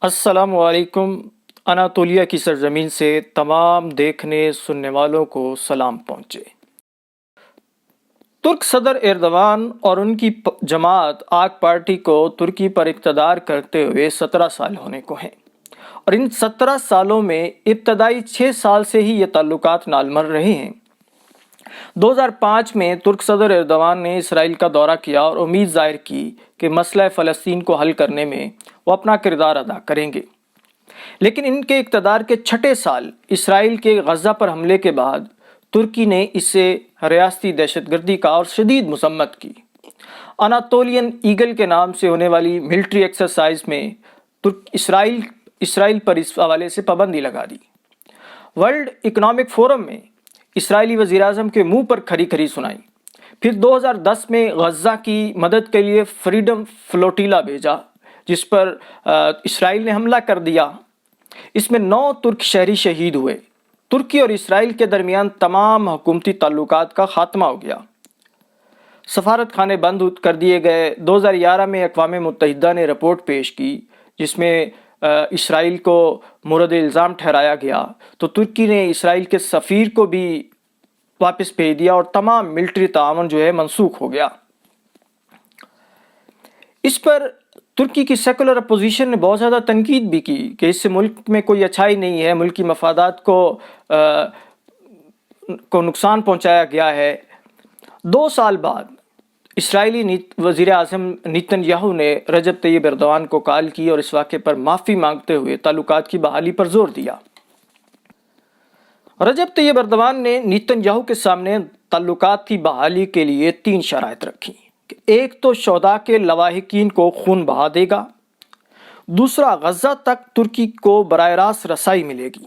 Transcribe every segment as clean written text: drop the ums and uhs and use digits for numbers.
السلام علیکم۔ اناطولیہ کی سرزمین سے تمام دیکھنے سننے والوں کو سلام پہنچے۔ ترک صدر ایردوان اور ان کی جماعت آک پارٹی کو ترکی پر اقتدار کرتے ہوئے 17 سال ہونے کو ہیں، اور ان 17 سالوں میں ابتدائی 6 سال سے ہی یہ تعلقات نالمر رہے ہیں۔ 2005 میں ترک صدر ایردوان نے اسرائیل کا دورہ کیا اور امید ظاہر کی کہ مسئلہ فلسطین کو حل کرنے میں وہ اپنا کردار ادا کریں گے، لیکن ان کے اقتدار کے 6 سال اسرائیل کے غزہ پر حملے کے بعد ترکی نے اسے ریاستی دہشت گردی کا اور شدید مذمت کی۔ اناطولین ایگل کے نام سے ہونے والی ملٹری ایکسرسائز میں اسرائیل پر اس حوالے سے پابندی لگا دی۔ ورلڈ اکنامک فورم میں اسرائیلی وزیراعظم کے منہ پر کھری کھری سنائی۔ پھر 2010 میں غزہ کی مدد کے لیے فریڈم فلوٹیلا بھیجا، جس پر اسرائیل نے حملہ کر دیا۔ اس میں 9 ترک شہری شہید ہوئے۔ ترکی اور اسرائیل کے درمیان تمام حکومتی تعلقات کا خاتمہ ہو گیا۔ سفارت خانے بند کر دیے گئے۔ 2011 میں اقوام متحدہ نے رپورٹ پیش کی جس میں اسرائیل کو مورد الزام ٹھہرایا گیا، تو ترکی نے اسرائیل کے سفیر کو بھی واپس بھیج دیا اور تمام ملٹری تعاون جو ہے منسوخ ہو گیا۔ اس پر ترکی کی سیکولر اپوزیشن نے بہت زیادہ تنقید بھی کی کہ اس سے ملک میں کوئی اچھائی نہیں ہے، ملکی مفادات کو نقصان پہنچایا گیا ہے۔ 2 سال بعد اسرائیلی وزیر اعظم نیتن یاہو نے رجب طیب ایردوان کو کال کی اور اس واقعے پر معافی مانگتے ہوئے تعلقات کی بحالی پر زور دیا۔ رجب طیب ایردوان نے نیتن یاہو کے سامنے تعلقات کی بحالی کے لیے 3 شرائط رکھی۔ ایک تو شہداء کے لواحقین کو خون بہا دے گا، دوسرا غزہ تک ترکی کو براہ راست رسائی ملے گی،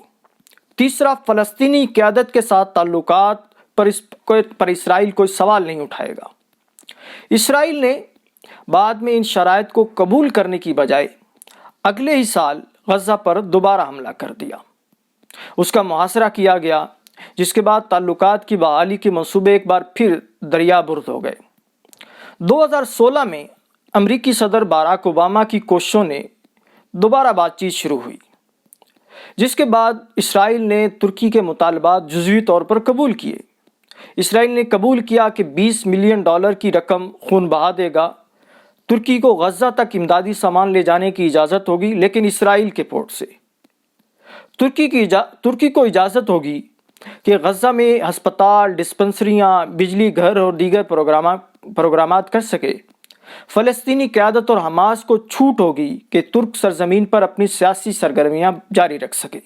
تیسرا فلسطینی قیادت کے ساتھ تعلقات پر اسرائیل کوئی سوال نہیں اٹھائے گا۔ اسرائیل نے بعد میں ان شرائط کو قبول کرنے کی بجائے اگلے ہی سال غزہ پر دوبارہ حملہ کر دیا۔ اس کا محاصرہ کیا گیا، جس کے بعد تعلقات کی بحالی کے منصوبے ایک بار پھر دریا برد ہو گئے۔ 2016 میں امریکی صدر باراک اوباما کی کوششوں نے دوبارہ بات چیت شروع ہوئی، جس کے بعد اسرائیل نے ترکی کے مطالبات جزوی طور پر قبول کیے۔ اسرائیل نے قبول کیا کہ $20 ملین کی رقم خون بہا دے گا، ترکی کو غزہ تک امدادی سامان لے جانے کی اجازت ہوگی، لیکن اسرائیل کے پورٹ سے۔ ترکی کو اجازت ہوگی کہ غزہ میں ہسپتال، ڈسپنسریاں، بجلی گھر اور دیگر پروگرامات کر سکے۔ فلسطینی قیادت اور حماس کو چھوٹ ہوگی کہ ترک سرزمین پر اپنی سیاسی سرگرمیاں جاری رکھ سکے۔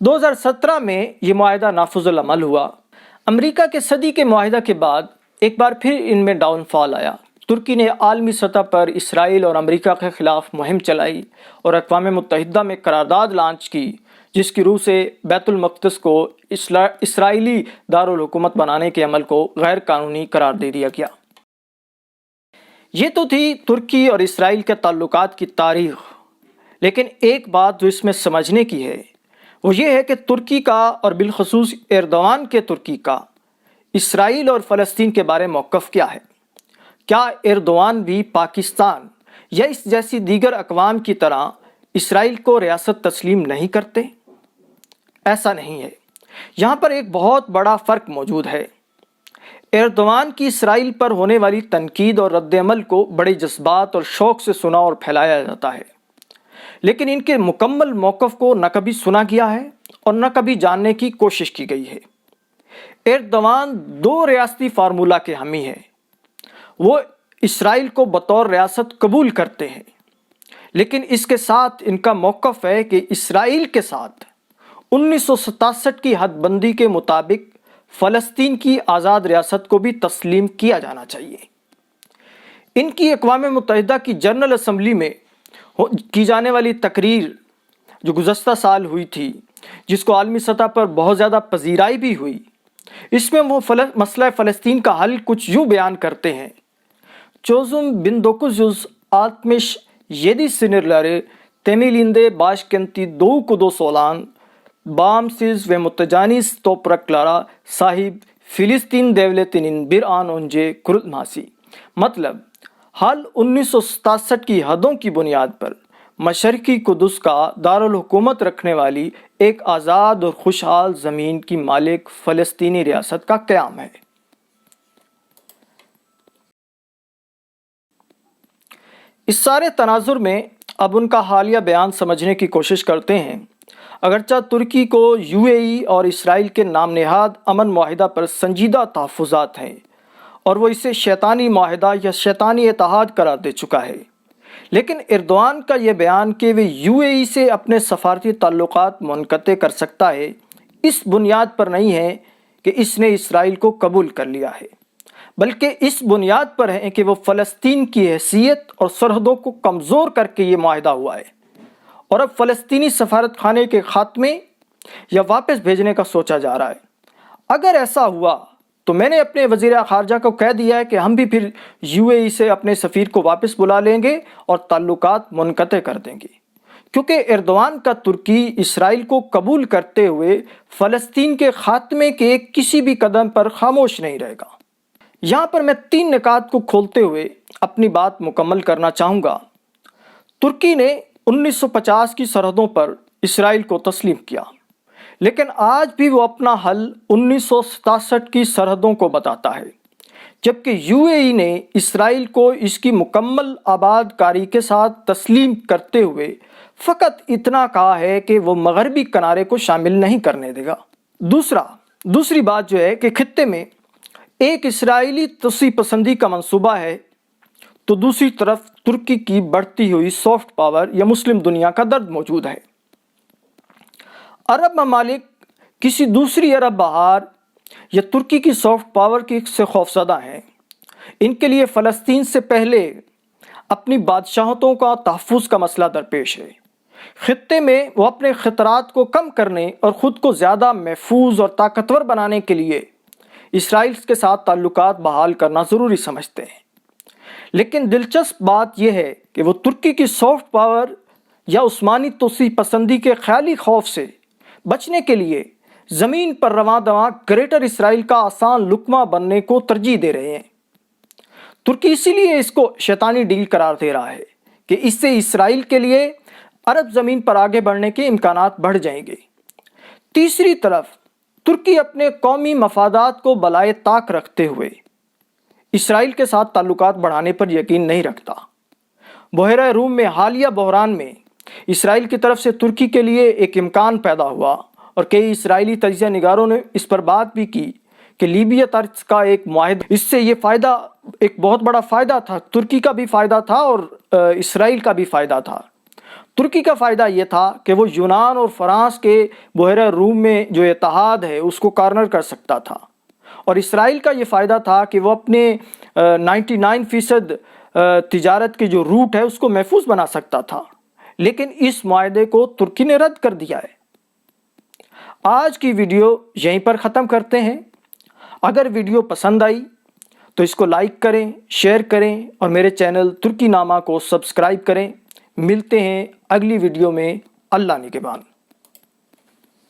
2017 میں یہ معاہدہ نافذ العمل ہوا۔ امریکہ کے صدی کے معاہدہ کے بعد ایک بار پھر ان میں ڈاؤن فال آیا۔ ترکی نے عالمی سطح پر اسرائیل اور امریکہ کے خلاف مہم چلائی اور اقوام متحدہ میں قرارداد لانچ کی، جس کی روح سے بیت المقدس کو اسرائیلی دارالحکومت بنانے کے عمل کو غیر قانونی قرار دے دیا گیا۔ یہ تو تھی ترکی اور اسرائیل کے تعلقات کی تاریخ، لیکن ایک بات جو اس میں سمجھنے کی ہے وہ یہ ہے کہ ترکی کا اور بالخصوص ایردوان کے ترکی کا اسرائیل اور فلسطین کے بارے موقف کیا ہے۔ کیا ایردوان بھی پاکستان یا اس جیسی دیگر اقوام کی طرح اسرائیل کو ریاست تسلیم نہیں کرتے؟ ایسا نہیں ہے۔ یہاں پر ایک بہت بڑا فرق موجود ہے۔ ایردوان کی اسرائیل پر ہونے والی تنقید اور رد عمل کو بڑے جذبات اور شوق سے سنا اور پھیلایا جاتا ہے، لیکن ان کے مکمل موقف کو نہ کبھی سنا گیا ہے اور نہ کبھی جاننے کی کوشش کی گئی ہے۔ ایردوان 2 ریاستی فارمولہ کے حامی ہیں۔ وہ اسرائیل کو بطور ریاست قبول کرتے ہیں، لیکن اس کے ساتھ ان کا موقف ہے کہ اسرائیل کے ساتھ 1967 کی حد بندی کے مطابق فلسطین کی آزاد ریاست کو بھی تسلیم کیا جانا چاہیے۔ ان کی اقوام متحدہ کی جنرل اسمبلی میں کی جانے والی تقریر جو گزشتہ سال ہوئی تھی، جس کو عالمی سطح پر بہت زیادہ پذیرائی بھی ہوئی، اس میں وہ مسئلہ فلسطین کا حل کچھ یوں بیان کرتے ہیں: چوزم 1960 7 sınırları temelinde başkenti Doğu Kudüs olan bağımsız ve mütecanis topraklara sahip Filistin devletinin bir an önce kurulması۔ مطلب حل 1967 کی حدوں کی بنیاد پر مشرقی قدس کا دارالحکومت رکھنے والی ایک آزاد اور خوشحال زمین کی مالک فلسطینی ریاست کا قیام ہے۔ اس سارے تناظر میں اب ان کا حالیہ بیان سمجھنے کی کوشش کرتے ہیں۔ اگرچہ ترکی کو UAE اور اسرائیل کے نام نہاد امن معاہدہ پر سنجیدہ تحفظات ہیں اور وہ اسے شیطانی معاہدہ یا شیطانی اتحاد قرار دے چکا ہے، لیکن ایردوان کا یہ بیان کہ وہ UAE سے اپنے سفارتی تعلقات منقطع کر سکتا ہے، اس بنیاد پر نہیں ہے کہ اس نے اسرائیل کو قبول کر لیا ہے، بلکہ اس بنیاد پر ہے کہ وہ فلسطین کی حیثیت اور سرحدوں کو کمزور کر کے یہ معاہدہ ہوا ہے، اور اب فلسطینی سفارت خانے کے خاتمے یا واپس بھیجنے کا سوچا جا رہا ہے۔ اگر ایسا ہوا تو میں نے اپنے وزیر خارجہ کو کہہ دیا ہے کہ ہم بھی پھر UAE سے اپنے سفیر کو واپس بلا لیں گے اور تعلقات منقطع کر دیں گے، کیونکہ ایردوان کا ترکی اسرائیل کو قبول کرتے ہوئے فلسطین کے خاتمے کے کسی بھی قدم پر خاموش نہیں رہے گا۔ یہاں پر میں 3 نکات کو کھولتے ہوئے اپنی بات مکمل کرنا چاہوں گا۔ ترکی نے 1950 کی سرحدوں پر اسرائیل کو تسلیم کیا، لیکن آج بھی وہ اپنا حل 1967 کی سرحدوں کو بتاتا ہے، جبکہ UAE نے اسرائیل کو اس کی مکمل آباد کاری کے ساتھ تسلیم کرتے ہوئے فقط اتنا کہا ہے کہ وہ مغربی کنارے کو شامل نہیں کرنے دے گا۔ دوسری بات جو ہے کہ خطے میں ایک اسرائیلی توسیع پسندی کا منصوبہ ہے، تو دوسری طرف ترکی کی بڑھتی ہوئی سافٹ پاور یا مسلم دنیا کا درد موجود ہے۔ عرب ممالک کسی دوسری عرب بہار یا ترکی کی سافٹ پاور سے خوفزدہ ہیں۔ ان کے لیے فلسطین سے پہلے اپنی بادشاہتوں کا تحفظ کا مسئلہ درپیش ہے۔ خطے میں وہ اپنے خطرات کو کم کرنے اور خود کو زیادہ محفوظ اور طاقتور بنانے کے لیے اسرائیل کے ساتھ تعلقات بحال کرنا ضروری سمجھتے ہیں، لیکن دلچسپ بات یہ ہے کہ وہ ترکی کی سافٹ پاور یا عثمانی توسیع پسندی کے خیالی خوف سے بچنے کے لیے زمین پر رواں دواں گریٹر اسرائیل کا آسان لقمہ بننے کو ترجیح دے رہے ہیں۔ ترکی اسی لیے اس کو شیطانی ڈیل قرار دے رہا ہے کہ اس سے اسرائیل کے لیے عرب زمین پر آگے بڑھنے کے امکانات بڑھ جائیں گے۔ تیسری طرف ترکی اپنے قومی مفادات کو بالائے طاق رکھتے ہوئے اسرائیل کے ساتھ تعلقات بڑھانے پر یقین نہیں رکھتا۔ بحیرہ روم میں حالیہ بحران میں اسرائیل کی طرف سے ترکی کے لیے ایک امکان پیدا ہوا، اور کئی اسرائیلی تجزیہ نگاروں نے اس پر بات بھی کی کہ لیبیا طرز کا ایک معاہدہ، اس سے یہ فائدہ ایک بہت بڑا فائدہ تھا، ترکی کا بھی فائدہ تھا اور اسرائیل کا بھی فائدہ تھا۔ ترکی کا فائدہ یہ تھا کہ وہ یونان اور فرانس کے بحیرہ روم میں جو اتحاد ہے اس کو کارنر کر سکتا تھا، اور اسرائیل کا یہ فائدہ تھا کہ وہ اپنے 99% تجارت کے جو روٹ ہے اس کو محفوظ بنا سکتا تھا، لیکن اس معاہدے کو ترکی نے رد کر دیا ہے۔ آج کی ویڈیو یہیں پر ختم کرتے ہیں۔ اگر ویڈیو پسند آئی تو اس کو لائک کریں، شیئر کریں اور میرے چینل ترکی نامہ کو سبسکرائب کریں۔ ملتے ہیں اگلی ویڈیو میں۔ اللہ نگہبان۔